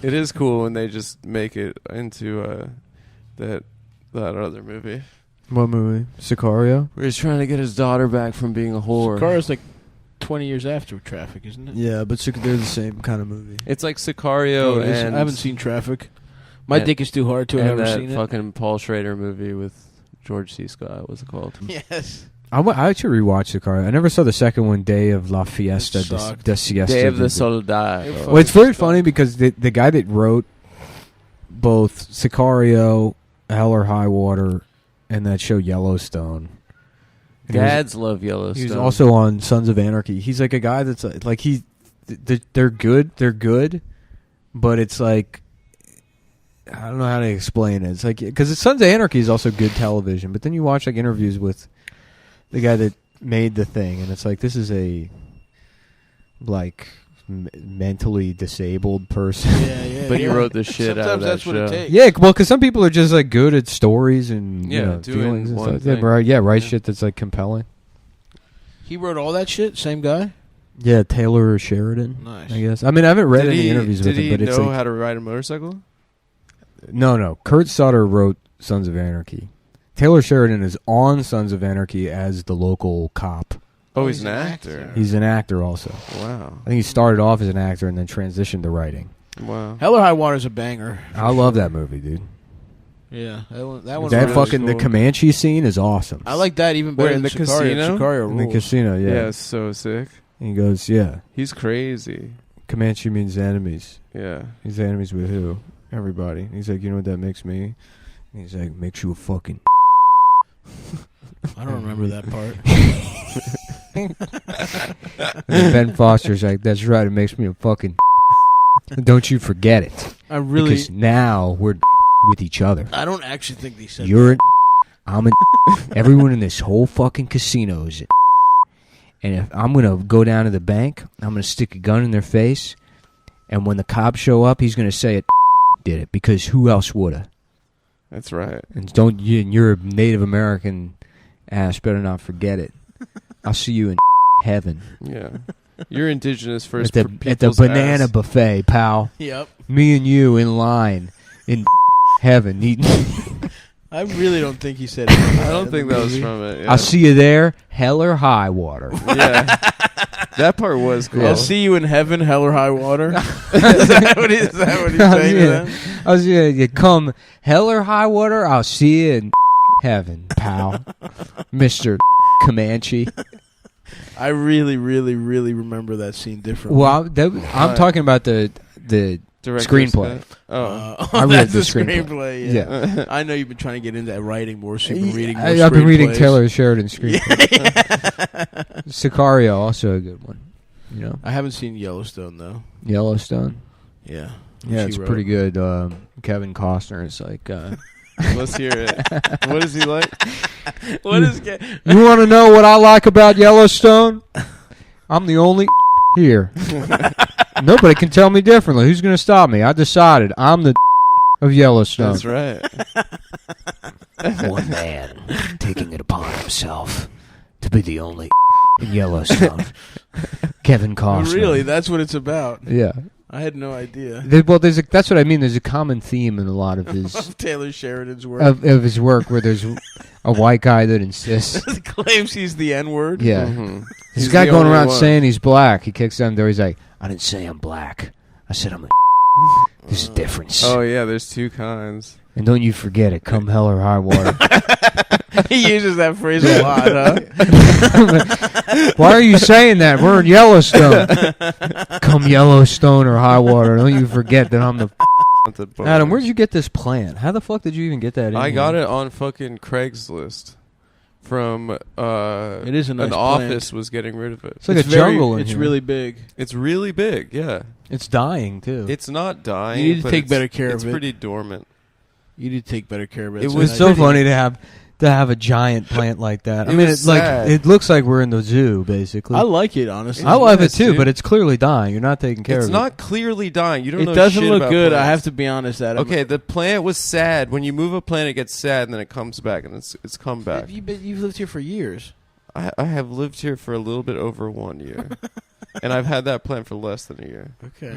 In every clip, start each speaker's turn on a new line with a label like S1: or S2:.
S1: It is cool when they just make it into that other movie.
S2: What movie? Sicario?
S1: Where he's trying to get his daughter back from being a whore.
S3: Sicario's like 20 years after Traffic, isn't it?
S2: Yeah, but they're the same kind of movie.
S1: It's like Sicario and...
S3: I haven't seen Traffic. My dick is too hard to have ever seen it.
S1: And that fucking Paul Schrader movie with George C. Scott, what's it called?
S3: Yes.
S2: I actually rewatched Sicario. I never saw the second one, Day of La Fiesta. De Siesta.
S1: Day of the Soldado.
S2: Well, it's very funny because the guy that wrote both Sicario, Hell or High Water, and that show Yellowstone.
S1: Dads love Yellowstone.
S2: He's also on Sons of Anarchy. He's like a guy that's like they're good, but it's like I don't know how to explain it. It's like because Sons of Anarchy is also good television, but then you watch like interviews with the guy that made the thing, and it's like this is a like mentally disabled person.
S3: Yeah.
S1: But he wrote the shit out of that
S3: that's
S1: show.
S3: what it takes.
S2: Yeah, well, because some people are just like good at stories and
S1: doing
S2: feelings and
S1: one
S2: stuff.
S1: thing.
S2: Write shit that's like compelling.
S3: He wrote all that shit? Same guy?
S2: Yeah, Taylor Sheridan.
S3: Nice.
S2: I guess. I mean, I haven't read any interviews with him, but
S1: Did
S2: it's
S1: he know
S2: like,
S1: how to ride a motorcycle?
S2: No. Kurt Sutter wrote Sons of Anarchy. Taylor Sheridan is on Sons of Anarchy as the local cop.
S1: Oh, he's an actor.
S2: He's an actor also.
S1: Wow.
S2: I think he started off as an actor and then transitioned to writing.
S1: Wow.
S3: Hell or High Water's a banger.
S2: I love that movie, dude.
S3: Yeah, that one.
S2: That
S3: really
S2: fucking
S3: cool.
S2: The Comanche scene is awesome.
S3: I like that even better
S1: in
S3: than
S1: the casino.
S3: Sicario
S2: In the
S3: rules.
S2: casino, yeah.
S1: Yeah, it's so sick.
S2: He goes, yeah.
S1: He's crazy.
S2: Comanche means enemies.
S1: Yeah.
S2: He's enemies with who? Everybody. He's like, you know what that makes me? And he's like, makes you a fucking.
S3: I don't remember that part.
S2: And Ben Foster's like, that's right, it makes me a fucking. Don't you forget it. Because now we're with each other.
S3: I don't actually think they said
S2: You're an. I'm an. Everyone in this whole fucking casino is an. And if I'm going to go down to the bank, I'm going to stick a gun in their face. And when the cops show up, he's going to say it did it. Because who else would have?
S1: That's right.
S2: And you're a Native American ass, better not forget it. I'll see you in heaven.
S1: Yeah. You're indigenous first.
S2: At the banana buffet, pal.
S3: Yep.
S2: Me and you in line in heaven eating.
S3: I really don't think he said it.
S1: I don't think that was from it. Yeah.
S2: I'll see you there, hell or high water.
S1: Yeah. That part was cool.
S3: I'll see you in heaven, hell or high water. Is that what he's saying to them?
S2: I'll see you come hell or high water. I'll see you in heaven, pal. Mr. Comanche.
S3: I really, really, really remember that scene differently.
S2: Well, I'm talking about the screenplay. I read the screenplay.
S3: Yeah. I know you've been trying to get into writing more, so you've been reading more
S2: I've been reading
S3: screenplays.
S2: Taylor Sheridan's screenplay. Sicario, also a good one. You know,
S3: I haven't seen Yellowstone though.
S2: Yellowstone.
S3: Yeah.
S2: Yeah, it's pretty good. Kevin Costner is like.
S1: Let's hear it. What is he like? What is?
S2: You want to know what I like about Yellowstone? I'm the only here. Nobody can tell me differently. Who's going to stop me? I decided I'm the of Yellowstone.
S1: That's right.
S2: One man taking it upon himself to be the only in Yellowstone. Kevin Costner.
S3: Really? That's what it's about.
S2: Yeah.
S3: I had no idea.
S2: That's what I mean. There's a common theme in a lot of his
S3: Of Taylor Sheridan's work.
S2: of his work where there's a white guy that insists.
S3: Claims he's the N-word.
S2: Yeah.
S1: Mm-hmm.
S2: This guy going around saying he's black. He kicks down the door. He's like, I didn't say I'm black. I said I'm a. There's a difference.
S1: Oh, yeah, there's two kinds.
S2: And don't you forget it. Come hell or high water.
S3: He uses that phrase a lot, huh?
S2: Why are you saying that? We're in Yellowstone. Come Yellowstone or high water. Don't you forget that I'm the. Adam, where'd you get this plant? How the fuck did you even get that in
S1: I
S2: here?
S1: got it on fucking Craigslist from
S3: it is a nice
S1: an office was getting rid of it.
S2: It's like a jungle in
S3: It's
S2: here.
S3: really big.
S1: It's really big, yeah.
S2: It's dying, too.
S1: It's not dying.
S3: You need to
S1: but
S3: take better care of
S1: It's
S3: it.
S1: pretty dormant.
S3: You need to take better care of it.
S1: It
S2: It
S1: was
S2: was so funny to have a giant plant like that. I
S1: It
S2: mean,
S1: was
S2: it's like
S1: sad.
S2: it looks like we're in the zoo, basically.
S3: I like it, honestly.
S2: I love it
S1: nice,
S2: too,
S1: dude.
S2: but it's clearly dying. You're not taking care
S1: It's
S2: of
S1: not clearly dying. You don't know
S3: It doesn't
S1: shit
S3: look
S1: about
S3: good. I
S1: plants.
S3: have to be honest. Adam.
S1: Okay, the plant was sad. When you move a plant, it gets sad, and then it comes back, and it's come back.
S3: You've lived here for years.
S1: I have lived here for a little bit over 1 year, and I've had that plant for less than a year.
S3: Okay.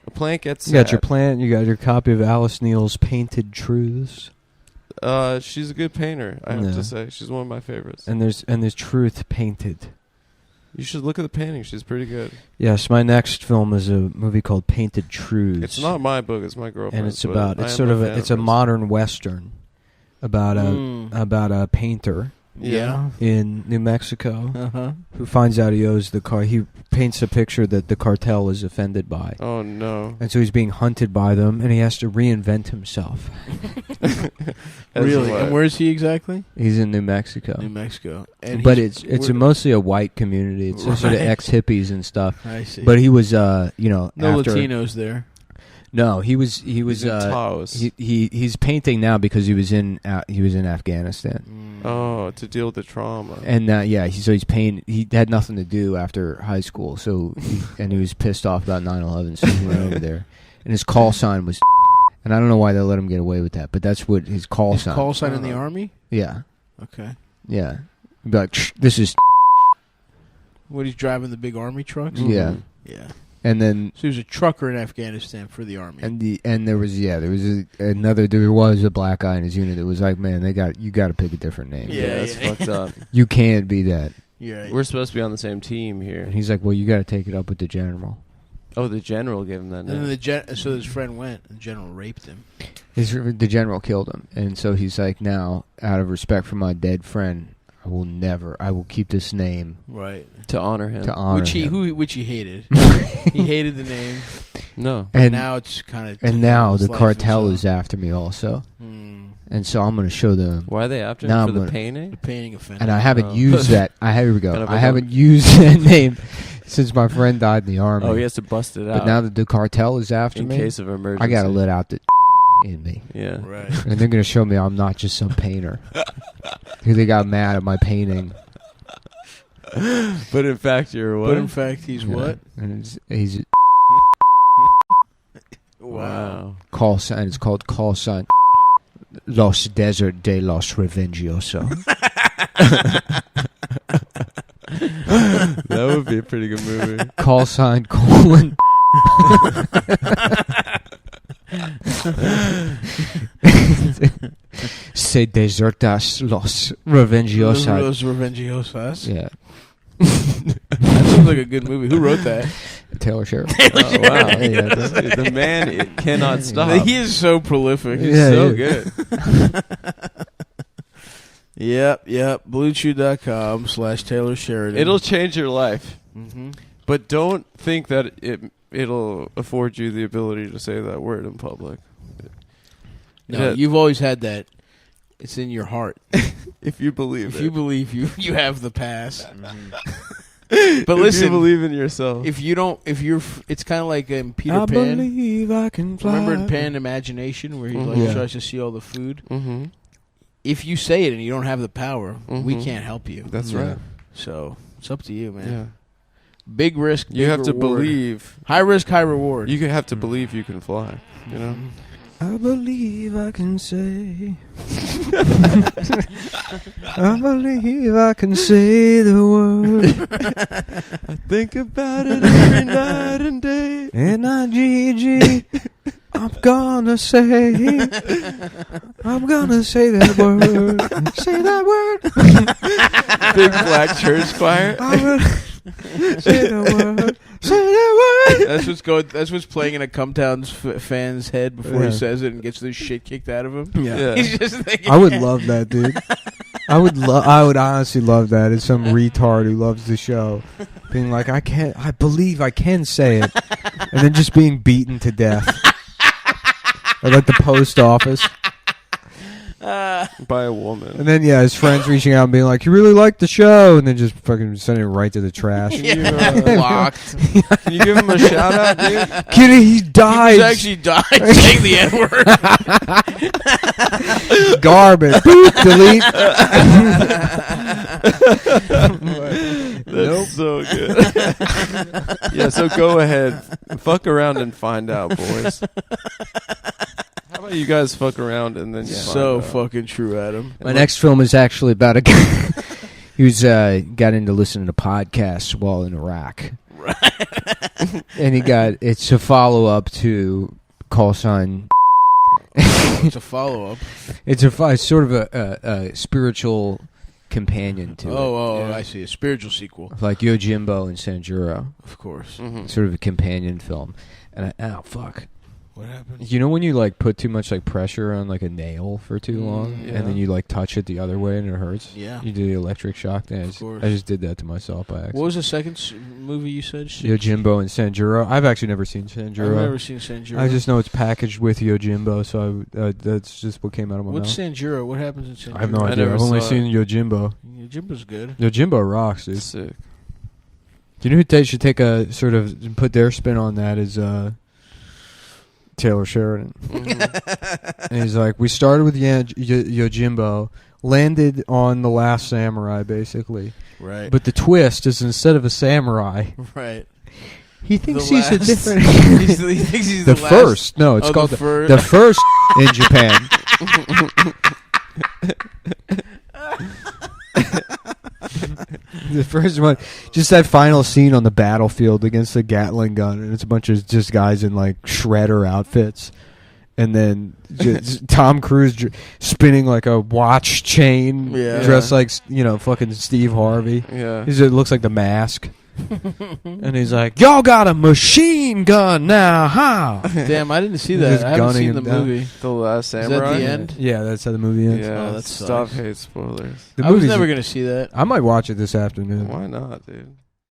S2: it.
S1: A plant gets
S2: You got
S1: sad.
S2: your plant. You got your copy of Alice Neal's Painted Truths.
S1: She's a good painter, I have
S2: Yeah.
S1: to say. She's one of my favorites.
S2: And there's truth painted.
S1: You should look at the painting. She's pretty good.
S2: Yes, my next film is a movie called Painted Truths.
S1: It's not my book. It's my girlfriend's.
S2: and it's
S1: but
S2: about
S1: I
S2: it's
S1: am
S2: sort of
S1: fan
S2: it's a
S1: hers.
S2: modern western about a painter
S1: Yeah.
S2: in New Mexico
S3: Uh-huh.
S2: who finds out he owes the car. He paints a picture that the cartel is offended by.
S1: Oh no.
S2: And so he's being hunted by them, and he has to reinvent himself.
S1: As
S3: Really?
S1: what?
S3: And where's he exactly?
S2: He's in New Mexico.
S3: New Mexico. And
S2: But
S3: he's-
S2: it's
S3: where-
S2: mostly a white community. It's sort of
S3: Right.
S2: ex-hippies and stuff.
S3: I see.
S2: But he was,
S3: no
S2: after,
S3: Latinos there.
S2: No, he was
S1: He's in Taos.
S2: he's painting now because he was in Afghanistan.
S1: Oh, to deal with the trauma.
S2: And he's painting. He had nothing to do after high school, so he was pissed off about 9/11, so he went over there. And his call sign was, and I don't know why they let him get away with that, but that's what his call sign.
S3: Call sign in the army?
S2: Yeah,
S3: Okay.
S2: yeah. He'd be like, "Shh, this is
S3: What, he's driving the big army trucks?
S1: Mhm.
S2: yeah."
S3: Yeah.
S2: And then
S3: So he was a trucker in Afghanistan for the army.
S2: there was a black guy in his unit that was like, man, you got to pick a different name.
S3: Yeah,
S1: that's
S3: yeah.
S1: fucked up.
S2: You can't be that.
S3: yeah.
S1: We're supposed to be on the same team here.
S2: And he's like, well, you got to take it up with the general.
S1: Oh, the general gave him that
S3: And
S1: name.
S3: then so his friend went, and the general raped him.
S2: The general killed him, and so he's like, now, out of respect for my dead friend, I will keep this name
S3: Right.
S1: To honor him.
S2: to honor
S3: Which
S2: him.
S3: he hated. He hated the name.
S1: No.
S2: And
S3: now it's kind of.
S2: and now the cartel is after me also,
S3: the
S2: and so I'm going to show them.
S1: Why are they after
S2: Now
S1: him? For
S2: I'm
S1: the
S2: gonna-
S1: painting?
S3: painting offender.
S2: And I haven't
S1: Oh.
S2: used that. Here we go.
S1: Kind of
S2: I
S1: a-
S2: haven't used that name since my friend died in the army.
S1: Oh, he has to bust it out.
S2: But now that the cartel is after
S1: in
S2: me,
S1: case of emergency.
S2: I got to let out the in me.
S1: Yeah.
S3: Right.
S2: And they're going to show me I'm not just some painter. Because they got mad at my painting.
S1: But in fact, you're what?
S3: But in fact, he's
S2: Yeah.
S3: what?
S2: And he's
S1: Wow.
S2: call sign. It's called call sign. Los Desert de los Revengioso.
S1: That would be a pretty good movie.
S2: Call sign colon. Se desertas los Revengiosos.
S3: Los Revengiosas.
S2: Yeah,
S3: That sounds like a good movie. Who wrote that?
S2: Taylor Sheridan.
S1: Oh, wow.
S2: Yeah,
S1: The man cannot stop.
S3: He is so prolific.
S1: He's
S2: Yeah,
S1: so
S2: yeah.
S1: good.
S3: Yep. BlueChew.com/Taylor Sheridan.
S1: It'll change your life.
S3: Mm-hmm.
S1: But don't think that it'll afford you the ability to say that word in public.
S3: No,
S1: Yeah.
S3: you've always had that. It's in your heart.
S1: If you believe
S3: If
S1: it.
S3: you believe you have the pass. But
S1: If you
S3: listen,
S1: believe in yourself.
S3: if you don't, it's kind of like in Peter
S2: I
S3: Pan.
S2: believe I can fly.
S3: Remember in Pan Imagination where he like
S2: Yeah.
S3: tries to see all the food?
S1: Mm-hmm.
S3: If you say it and you don't have the power, we
S1: Mhm.
S3: can't help you.
S1: That's
S2: Yeah.
S1: right.
S3: So it's up to you, man.
S1: Yeah.
S3: Big risk,
S1: You
S3: big
S1: have to
S3: reward.
S1: believe.
S3: High risk, high reward.
S1: You have to believe you can fly. You know.
S2: I believe I can say. I believe I can say the word.
S1: I think about it every night and day.
S2: N-I-G-G. I'm gonna say. I'm gonna say that word. Say that word.
S1: Big black church choir.
S2: I'm gonna say the word. Say that word.
S3: That's what's playing in a Cumtown fan's head before
S2: Yeah.
S3: he says it and gets the shit kicked out of him.
S1: Yeah.
S3: He's just thinking.
S2: I would love that, dude. I would honestly love that. It's some retard who loves the show being like, I believe I can say it, and then just being beaten to death. Or like the post office.
S1: By a woman.
S2: And then, his friends reaching out and being like, you really like the show, and then just fucking sending it right to the trash.
S3: Locked.
S1: Can you give him a shout out, dude?
S2: Kitty, he died.
S3: He actually died saying the N-word.
S2: Garbage. Boop, delete.
S1: That's so good. Yeah, so go ahead. Fuck around and find out, boys. How about you guys fuck around and then you
S3: So
S1: find out?
S3: fucking true, Adam.
S2: My next film is actually about a guy who's got into listening to podcasts while in Iraq. And it's a follow up to Call Sign.
S3: It's a follow up.
S2: It's sort of a spiritual companion to it.
S3: Oh, I see. A spiritual sequel.
S2: Like Yojimbo and Sanjuro.
S3: Of course.
S1: Mm-hmm.
S2: Sort of a companion film. And fuck.
S3: What happened?
S2: You know when you like put too much like pressure on like a nail for too long,
S1: yeah.
S2: and then you like touch it the other way and it hurts?
S3: Yeah.
S2: You do the electric shock thing.
S3: Of course.
S2: I just did that to myself by accident.
S3: What was the second movie you said?
S2: Yojimbo and Sanjuro. I've actually never seen Sanjuro.
S3: I've never seen Sanjuro.
S2: I just know it's packaged with Yojimbo, so that's just what came out of my
S3: What's
S2: mouth.
S3: Sanjuro? What happens in Sanjuro?
S2: I have no
S1: I
S2: idea.
S1: never
S2: I've only
S1: saw
S2: seen Yojimbo.
S3: Jimbo's good.
S2: Yojimbo rocks, dude.
S1: Sick.
S2: Do you know who should take a sort of put their spin on that is Taylor Sheridan.
S1: Mm-hmm.
S2: And he's like, we started with Yojimbo, landed on The Last Samurai, basically.
S3: Right.
S2: But the twist is instead of a samurai,
S3: Right.
S2: he thinks
S3: The
S2: he's a
S3: last-
S2: different...
S3: he thinks he's
S2: the
S3: the last-
S2: first. No, it's
S3: Oh,
S2: called
S3: the fir-
S2: the first in Japan. The first one, just that final scene on the battlefield against the Gatling gun, and it's a bunch of just guys in like shredder outfits, and then just Tom Cruise spinning like a watch chain,
S3: Yeah.
S2: dressed like fucking Steve Harvey.
S1: Yeah.
S2: It looks like The Mask. And he's like, y'all got a machine gun now, huh?
S3: Damn, I didn't see
S2: He's
S3: that.
S2: just
S3: I haven't
S2: gunning
S3: seen the
S2: him down.
S3: movie.
S1: The Last
S3: Is that
S1: Samurai.
S3: the end?
S2: Yeah, that's how the movie ends.
S1: Yeah.
S3: Oh, that
S1: Stop
S3: sucks.
S1: hate spoilers.
S2: The
S3: I was
S2: movie's-
S3: never going to see that.
S2: I might watch it this afternoon.
S1: Why not, dude?